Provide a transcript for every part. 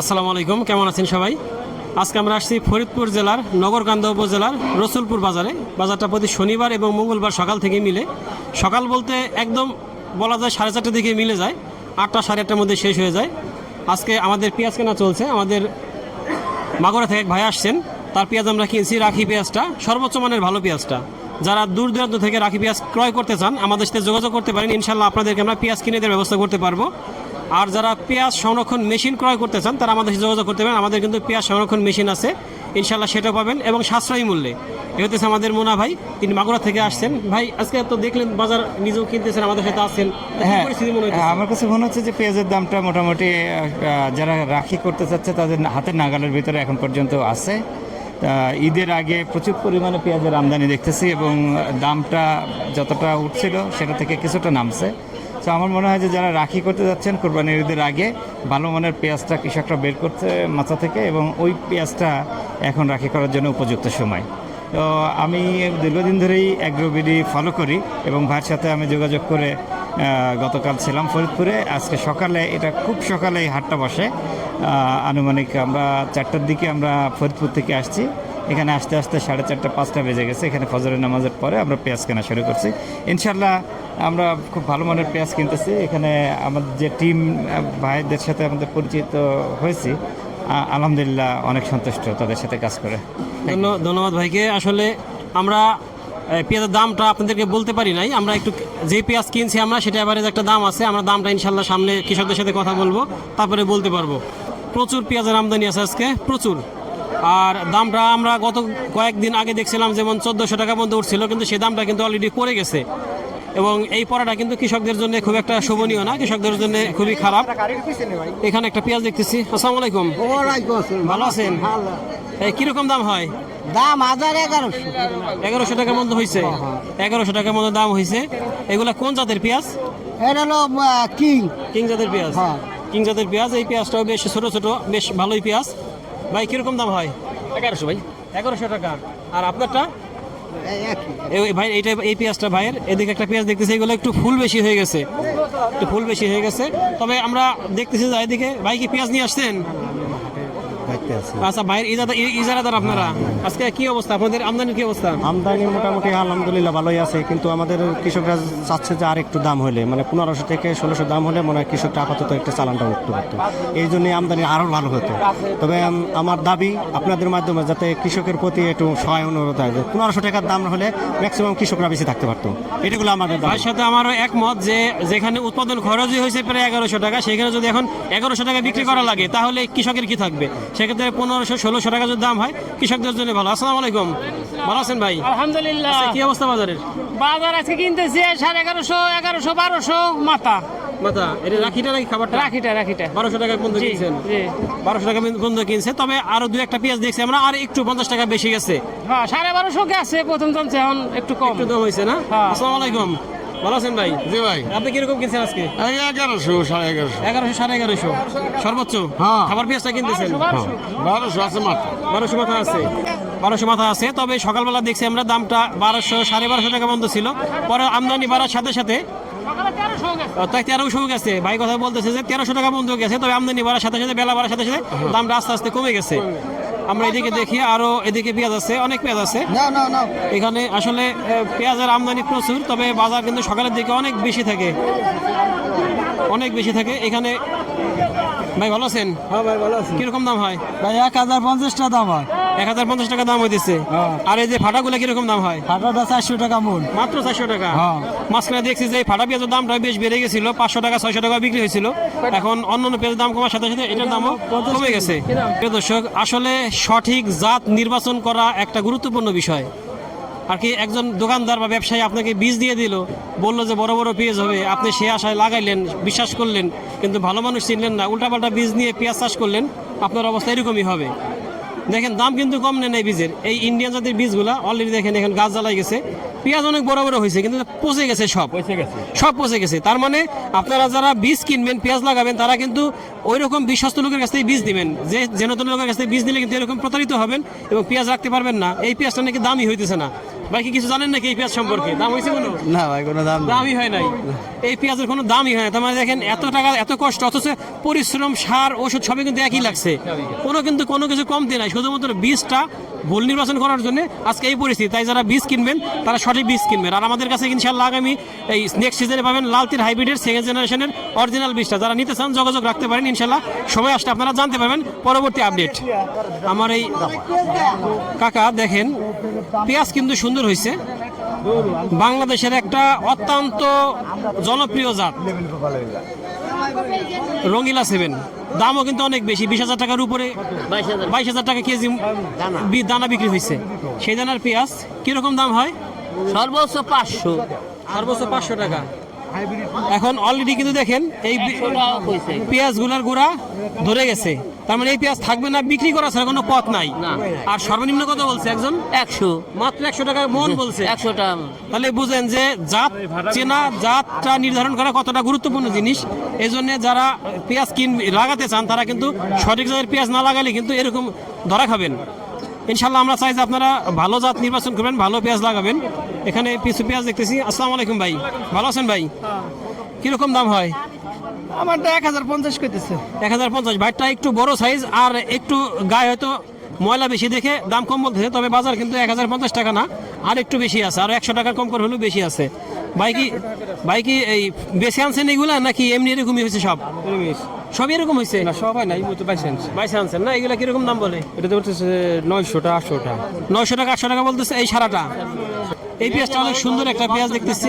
আসসালামু আলাইকুম, কেমন আছেন সবাই? আজকে আমরা আসছি ফরিদপুর জেলার নগরকান্দা উপজেলার রসুলপুর বাজারে। বাজারটা প্রতি শনিবার এবং মঙ্গলবার সকাল থেকে মিলে। সকাল বলতে একদম বলা যায় 4:30 দিকে মিলে যায়, 8টা 8:30টার মধ্যে শেষ হয়ে যায়। আজকে আমাদের পেঁয়াজ কেনা চলছে। আমাদের মাগুরা থেকে এক ভাই আসছেন, তার পেঁয়াজ আমরা কিনছি রাখি পেঁয়াজটা, সর্বোচ্চ মানের ভালো পেঁয়াজটা। যারা দূর দূরান্ত থেকে রাখি পেঁয়াজ ক্রয় করতে চান আমাদের সাথে যোগাযোগ করতে পারেন, ইনশাল্লাহ আপনাদেরকে আমরা পেঁয়াজ কিনে দেওয়ার ব্যবস্থা করতে পারবো। আর যারা পেঁয়াজ সংরক্ষণ মেশিন ক্রয় করতে চান তারা আমাদের সাথে যোগাযোগ করতে পারেন, আমাদের কিন্তু পেঁয়াজ সংরক্ষণ মেশিন আছে, ইনশাল্লাহ সেটা পাবেন এবং সাশ্রয়ী মূল্যে। এ হতেছে আমাদের মোনা ভাই, তিনি মাগুরা থেকে আসছেন। ভাই আজকে তো দেখলেন বাজার নিজেও কিনতেছেন, আমাদের সাথে আছেন, হ্যাঁ, আমার কাছে মনে হচ্ছে যে পেঁয়াজের দামটা মোটামুটি যারা রাখি করতে চাচ্ছে তাদের হাতের নাগালের ভিতরে এখন পর্যন্ত আছে। ঈদের আগে প্রচুর পরিমাণে পেঁয়াজের আমদানি দেখতেছি এবং দামটা যতটা উঠছিল সেটা থেকে কিছুটা নামছে। তো আমার মনে হয় যে যারা রাখি করতে যাচ্ছেন কোরবানির ঈদের আগে ভালো মানের পেঁয়াজটা কৃষকরা বের করছে মাথা থেকে, এবং ওই পেঁয়াজটা এখন রাখি করার জন্য উপযুক্ত সময়। তো আমি দীর্ঘদিন ধরেই অ্যাগ্রোবিডি ফলো করি এবং ভাইয়ের সাথে আমি যোগাযোগ করে গতকাল ছিলাম ফরিদপুরে। আজকে সকালে, এটা খুব সকালে এই হাটটা বসে, আনুমানিক আমরা 4টার দিকে আমরা ফরিদপুর থেকে আসছি। এখানে আসতে আসতে 4:30 5টা বেজে গেছে। এখানে ফজরের নামাজের পরে আমরা পেঁয়াজ কেনা শুরু করছি। ইনশাল্লাহ আমরা খুব ভালো মানের পেঁয়াজ কিনতেছি। এখানে আমাদের যে টিম ভাইদের সাথে আমাদের পরিচিত হয়েছি, আলহামদুলিল্লাহ অনেক সন্তুষ্ট তাদের সাথে কাজ করে। ধন্যবাদ ভাইকে। আসলে আমরা পেঁয়াজের দামটা আপনাদেরকে বলতে পারি নাই, আমরা একটু যে পেঁয়াজ কিনছি আমরা সেটা এভারেজ একটা দাম আছে, আমরা দামটা ইনশাল্লাহ সামনে কৃষকদের সাথে কথা বলবো, তারপরে বলতে পারবো। প্রচুর পেঁয়াজের আমদানি আছে আজকে, প্রচুর। আর দামটা আমরা গত কয়েকদিন আগে দেখছিলাম যেমন 1400 টাকা পর্যন্ত উঠছিল, কিন্তু সেই দামটা কিন্তু অলরেডি পড়ে গেছে। এবং এই পড়াটা কিন্তু কৃষকদের জন্য খুব একটা শোভনীয় না, কৃষকদের জন্য খুবই খারাপ। এখানে একটা পেঁয়াজ দেখতেছি। আসসালামু আলাইকুম, ভালো আছেন? কিরকম দাম হয়? দাম 1100 1100 টাকার মধ্যে হয়েছে, 1100 টাকার মধ্যে দাম হয়েছে। এগুলা কোন জাতের পেঁয়াজ? এটা হলো কিং জাতের পেঁয়াজ। হ্যাঁ। কিং জাতের পেঁয়াজ। এই পেঁয়াজটাও বেশ ছোট ছোট, বেশ ভালোই পেঁয়াজ। ভাই কিরকম দাম হয়? 1100 ভাই। 1100 টাকা। আর আপনারটা? ভাই এইটা, এই পেঁয়াজটা ভাইয়ের। এদিকে একটা পেঁয়াজ দেখতেছি, এগুলো একটু ফুল বেশি হয়ে গেছে, একটু ফুল বেশি হয়ে গেছে। তবে আমরা দেখতেছি যে এদিকে ভাই কি পেঁয়াজ নিয়ে আসছেন? আচ্ছা ভাইয়ের ইজারাদার আপনারা। আজকে কি অবস্থা আপনাদের আমদানির, কি অবস্থা? আমদানি মোটামুটি আলহামদুলিল্লাহ ভালোই আছে, কিন্তু আমাদের কৃষকরা চাচ্ছে যে আর একটু দাম হলে, মানে 1500 থেকে 1600 দাম হলে মনে হয় কৃষকরা আপাতত একটা চালানটা উঠতে পারতো, এই জন্যই আমদানি আরও ভালো হতো। তবে আমার দাবি আপনাদের মাধ্যমে যাতে কৃষকের প্রতি একটু সহায় অনুরোধ হয়, যে 1500 টাকার দাম হলে ম্যাক্সিমাম কৃষকরা বেশি থাকতে পারতো। এটাগুলো আমাদের দাবি। ভাইয়ের সাথে আমারও একমত যে যেখানে উৎপাদন খরচই হয়েছে প্রায় 1100 টাকা, সেখানে যদি এখন 1100 টাকা বিক্রি করা লাগে তাহলে কৃষকের কি থাকবে? সেক্ষেত্রে 1500-1600 টাকা যদি দাম হয় কৃষকদের জন্য ভালো। আসসালামু আলাইকুম, ভালো আছেন ভাই? আলহামদুলিল্লাহ। কি অবস্থা বাজারের? বাজার আজকে কিনতেছি 1150, 1100, 1200 মাথা। এটা রাখিটা নাকি খাবারটা? রাখিটা 1200 টাকা পর্যন্ত কিনছেন? 1200 টাকা পর্যন্ত কিনছে। তবে আরো দু একটা পেঁয়াজ দেখছি আমরা, আর একটু 50 টাকা বেশি গেছে। হ্যাঁ, 1250 গেছে প্রথম চলছে, এখন একটু কম, একটু দাম হয়েছে না? হ্যাঁ। আসসালামু আলাইকুম, ভালো আছেন ভাই? জি ভাই। আপনি কিরকম কিনছেন আজকে? 1100, 1150, 1100, 1150 সর্বোচ্চ। হ্যাঁ। খাবার পেঁয়াজটা কিনতেছেন? 1200 আছে মাত্র। 1200 মাথা আছে, 1200 মাথা আছে। তবে সকালবেলা দেখছি আমরা দামটা 1200, 1250 টাকা পর্যন্ত ছিল। পরে আমদানি বাড়ার সাথে সাথে 1300 গেছে। ভাই কথা বলতেছে যে 1300 টাকা পর্যন্ত গেছে, তবে আমদানি বাড়ার সাথে সাথে, বেলা বাড়ার সাথে সাথে দামটা আস্তে আস্তে কমে গেছে। আমরা এদিকে দেখি, আরো এদিকে পেঁয়াজ আছে, অনেক পেঁয়াজ আছে এখানে। আসলে পেঁয়াজের আমদানি প্রচুর, তবে বাজার কিন্তু সকালের দিকে অনেক বেশি থাকে, অনেক বেশি থাকে এখানে। ভাই ভালো আছেন? হ্যাঁ ভাই, ভালো আছি কিরকম দাম হয়? ভাই 1050 টাকা দাম হয়। 1050 টাকা দাম হইতেছে। আর এই যে ফাটাগুলো কিরকম দাম হয়? ফাটাটা 400 টাকা মন। মাত্র 400 টাকা। হ্যাঁ। মাঝখানে দেখছি যে ফাটা পেঁয়াজের দামটা বেশ বেড়ে গেছিল, 500 টাকা 600 টাকা বিক্রি হয়েছিল। এখন অন্যান্য পেঁয়াজের দাম কমার সাথে সাথে এটার দামও কমে গেছে। প্রিয় দর্শক, আসলে সঠিক জাত নির্বাচন করা একটা গুরুত্বপূর্ণ বিষয়। আর কি, একজন দোকানদার বা ব্যবসায়ী আপনাকে বীজ দিয়ে দিল, বললো যে বড় বড় পেঁয়াজ হবে, আপনি সে আশায় লাগাইলেন, বিশ্বাস করলেন, কিন্তু ভালো মানুষ চিনলেন না, উল্টাপাল্টা বীজ নিয়ে পেঁয়াজ চাষ করলেন, আপনার অবস্থা এরকমই হবে। দেখেন দাম কিন্তু কম নেন এই বীজের। এই ইন্ডিয়ান জাতের বীজগুলা অলরেডি দেখেন এখন গাছ জ্বালাই গেছে, পেঁয়াজ অনেক বড় বড় হয়েছে, কিন্তু পচে গেছে, সব পচে গেছে। তার মানে আপনারা যারা বীজ কিনবেন, পেঁয়াজ লাগাবেন, তারা কিন্তু ওই রকম বিশ্বস্ত লোকের কাছ থেকে বীজ দিবেন। যে যেন লোকের কাছ থেকে বীজ দিলে কিন্তু এরকম প্রতারিত হবেন এবং পেঁয়াজ রাখতে পারবেন না। এই পেঁয়াজটা নাকি দামই হইতেছে না, ভাই কি কিছু জানেন নাকি এই পেঁয়াজ সম্পর্কে? দাম হয়েছে কোনো? না ভাই কোনো দাম দামই হয় নাই। এই পেঁয়াজের কোনো দামই হয় না। তার মানে দেখেন এত টাকা এত কষ্ট, অথচ পরিশ্রম সার ওষুধ সবই কিন্তু একই লাগছে, কোনো কিছু কমতি নাই, শুধুমাত্র বীজটা ভুল নির্বাচন করার জন্য আজকে এই পরিস্থিতি। তাই যারা বীজ কিনবেন তারা সঠিক বীজ কিনবেন। আর আমাদের কাছে ইনশাআল্লাহ আগামী এই নেক্সট সিজনে পাবেন লালতির হাইব্রিডের সেকেন্ড জেনারেশনের অরিজিনাল বীজটা। যারা নিতে চান যোগাযোগ রাখতে পারেন, ইনশাআল্লাহ সময় আসলে আপনারা জানতে পারবেন পরবর্তী আপডেট। আমার এই কাকা দেখেন পেঁয়াজ কিন্তু সুন্দর হয়েছে, বাংলাদেশের একটা অত্যন্ত জনপ্রিয় জাত রঙিলা 7, দামও কিন্তু অনেক বেশি, 20,000 টাকার উপরে, 22,000 টাকা কেজি দানা বিক্রি হয়েছে। সেই দানার পেঁয়াজ কিরকম দাম হয়? সর্বোচ্চ 500 সর্বোচ্চ 500 টাকা। এখন অলরেডি কিন্তু দেখেন এই পেঁয়াজগুলোর গোড়া ধরে গেছে, তার মানে এই পেঁয়াজ থাকবে না, বিক্রি করা ছাড়া কোনো পথ নাই। না। আর সর্বনিম্ন কত বলছে একজন? 100 মাত্র 100 টাকা মন বলছে। 100 টাকা। তাহলে বুঝেন যে জাত চেনা, জাতটা নির্ধারণ করা কতটা গুরুত্বপূর্ণ জিনিস। এই জন্য যারা পেঁয়াজ লাগাতে চান তারা কিন্তু সঠিক জাতের পেঁয়াজ না লাগালে কিন্তু এরকম ধরা খাবেন। ইনশাল্লাহ আমরা চাই যে আপনারা ভালো জাত নির্বাচন করবেন, ভালো পেঁয়াজ লাগাবেন। এখানে কিছু পেঁয়াজ দেখতেছি। আসসালামু আলাইকুম ভাই, ভালো আছেন ভাই? কিরকম দাম হয়? আমারটা 1050 কইতেছে। 1050। ভাইটা একটু বড় সাইজ আর একটু গায়ে হয়তো ময়লা বেশি দেখে দাম কম বলতেছে, তবে বাজার কিন্তু 1050 টাকা না, আর একটু বেশি আছে, আর 100 টাকার কম করে হলেও বেশি আছে। ভাই কি এই বেশি আনছেন এগুলা নাকি এমনি এরকমই হয়েছে? সব এরকম হয়েছে? সব হয় নাই, বাইশে আনছেন না? এগুলা কিরকম দাম বলে? এটা তো বলতেছে 900 টাকা 800 টাকা। 900 টাকা 800 টাকা বলতেছে এই সারাটা। এই পেঁয়াজটা অনেক সুন্দর একটা পেঁয়াজ দেখতেছি,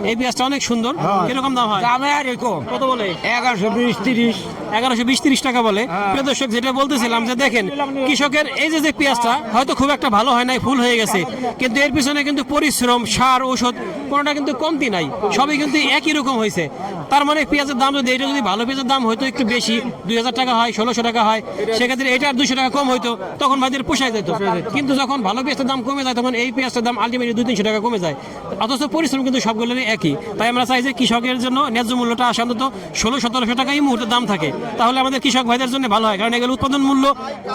এই পেঁয়াজটা অনেক সুন্দর। কিরকম দাম হয়? দামে আর এরকম কত বলে? 1120 30। 1120-30 টাকা বলে। প্রিয় দর্শক, যেটা বলতেছিলাম যে দেখেন কৃষকের এই যে পেঁয়াজটা হয়তো খুব একটা ভালো হয় নাই, ফুল হয়ে গেছে, কিন্তু এর পিছনে কিন্তু পরিশ্রম, সার, ঔষধ কোনোটা কিন্তু কমতি নাই, সবই কিন্তু একই রকম হয়েছে। তার মানে পেঁয়াজের দাম যদি এটা যদি ভালো পেঁয়াজের দাম হয়তো একটু বেশি, 2000 টাকা হয়, 1600 টাকা হয়, সেক্ষেত্রে এটা আর 200 টাকা কম হইতো, তখন ভাইদের পোষায় যেত। কিন্তু যখন ভালো পেঁয়াজের দাম কমে যায় তখন এই পেঁয়াজটার দাম আলটিমেটলি 200-300 টাকা কমে যায়, অথচ পরিশ্রম কিন্তু সবগুলোরই একই। তাই আমরা চাই যে কৃষকের জন্য ন্যায্য মূল্যটা আসে অন্তত 1600-1700 টাকা এই মুহূর্তে দাম থাকে, তাহলে আমাদের কৃষক ভাইদের জন্য ভালো হয়। কারণ এগুলো উৎপাদন মূল্য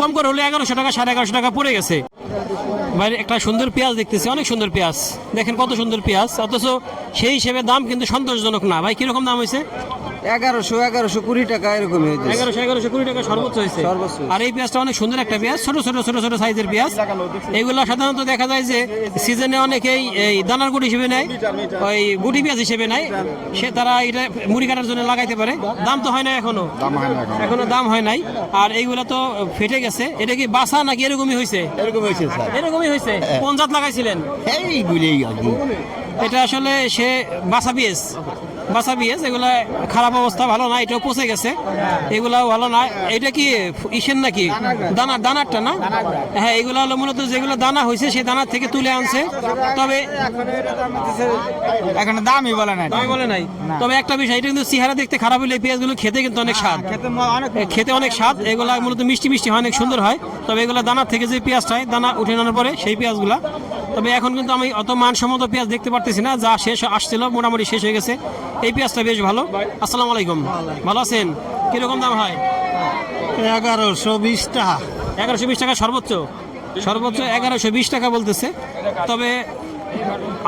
কম করে হলে 1100 টাকা 1150 টাকা পড়ে গেছে। ভাই একটা সুন্দর পেঁয়াজ দেখতেছি, অনেক সুন্দর পেঁয়াজ, দেখেন কত সুন্দর পেঁয়াজ, অথচ সেই হিসেবে দাম কিন্তু সন্তোষজনক না। ভাই কিরকম দাম হয়েছে? 1120 টাকা এরকম হয়েছে। 1120 টাকা সর্বোচ্চ হয়েছে। আর এই পেঁয়াজটা অনেক সুন্দর একটা পেঁয়াজ, ছোট ছোট সাইজের পেঁয়াজ। এগুলো সাধারণত দেখা যায় যে সিজনে অনেকেই এই দানার গুটি হিসেবে নেয়, ওই গুটি পেঁয়াজ হিসেবে নেয়, তারা এটা মুড়ি কাটার জন্য লাগাইতে পারে। দাম তো হয় না এখনো, দাম হয় নাই। আর এইগুলো তো ফেটে গেছে, এটা কি বাসা নাকি এরকমই হয়েছে? এরকমই হয়েছে। কোন জাত লাগাইছিলেন? এটা আসলে সে বাসা পেঁয়াজ, এগুলা খারাপ অবস্থা, ভালো না, এটাও পচে গেছে, এগুলাও ভালো না। এটা কি ইসের নাকি দানারটা না? হ্যাঁ, এগুলো হলো মূলত যেগুলো দানা হয়েছে সেই দানার থেকে তুলে আনছে, তবে এখন দামই বলে না। তবে একটা বিষয়, এটা কিন্তু চেহারা দেখতে খারাপ হলে পেঁয়াজগুলো খেতে কিন্তু অনেক স্বাদ, খেতে অনেক স্বাদ। এগুলা মূলত মিষ্টি হয়, অনেক সুন্দর হয়। তবে এগুলো দানার থেকে যে পেঁয়াজটা দানা উঠে আনার পরে সেই পেঁয়াজগুলা, তবে এখন কিন্তু আমি অত মানসম্মত পেঁয়াজ দেখতে পারতেছি না, যা শেষ আসছিল মোটামুটি শেষ হয়ে গেছে। এই পেঁয়াজটা বেশ ভালো। আসসালামু আলাইকুম, ভালো আছেন? কিরকম দাম হয়? 1120 টাকা। 1120 টাকা সর্বোচ্চ 1120 টাকা বলতেছে। তবে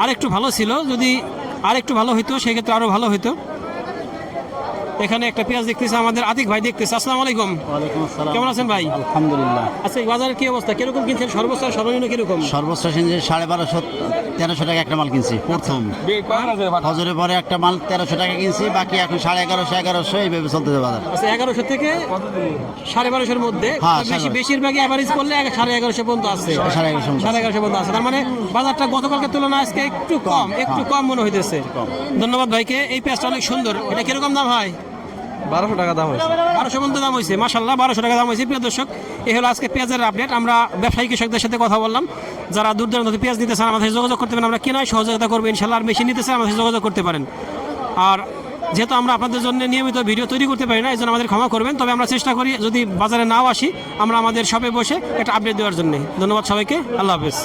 আরেকটু ভালো ছিল, যদি আরেকটু ভালো হইতো সেক্ষেত্রে আরো ভালো হইতো। এখানে একটা পেঁয়াজ দেখতেছে আমাদের আতিক ভাই দেখতেছে। আসসালামু আলাইকুম, কেমন আছেন ভাই? আলহামদুলিল্লাহ। আচ্ছা, বাজারের কি অবস্থা, কিরকম কিনছেন? সর্বোচ্চ আর সর্বনিম্ন কিরকম? সর্বোচ্চ 1250-1300 টাকা একটা মাল কিনছি প্রথম। হজরের পরে একটা মাল 1300 টাকা কিনছি, বাকি এখন 1150-1100 এইভাবে চলতেছে বাজার। আচ্ছা, 1100 থেকে 1250-এর মধ্যে, হ্যাঁ, বেশিরভাগই অ্যাভারেজ করলে 1150 পর্যন্ত আছে। 1150 পর্যন্ত আছে। তার মানে বাজারটা গতকালকের তুলনায় আজকে একটু কম মনে হইতেছে। ধন্যবাদ ভাইকে। এই পেঁয়াজটা অনেক সুন্দর। এটা কিরকম দাম হয়? 1200 টাকা দাম হয়েছে। 1200 পর্যন্ত দাম হয়েছে। মাশাআল্লাহ, 1200 টাকা দাম হয়েছে। প্রিয় দর্শক, এই হলো আজকে পেঁয়াজের আপডেট। আমরা ব্যবসায়ী কৃষকদের সাথে কথা বললাম, যারা দূর দূরান্ত থেকে পেঁয়াজ নিতে চান আমাদের সাথে যোগাযোগ করতে পারেন, আমরা কেনায় সহযোগিতা করবো ইনশাআল্লাহ। আর মেশিন নিতে চান আমাদের সাথে যোগাযোগ করতে পারেন। আর যেহেতু আমরা আপনাদের জন্য নিয়মিত ভিডিও তৈরি করতে পারি না, এই জন্য আমাদের ক্ষমা করবেন। তবে আমরা চেষ্টা করি যদি বাজারে নাও আসি, আমরা আমাদের শপে বসে একটা আপডেট দেওয়ার জন্য। ধন্যবাদ সবাইকে, আল্লাহ হাফেজ।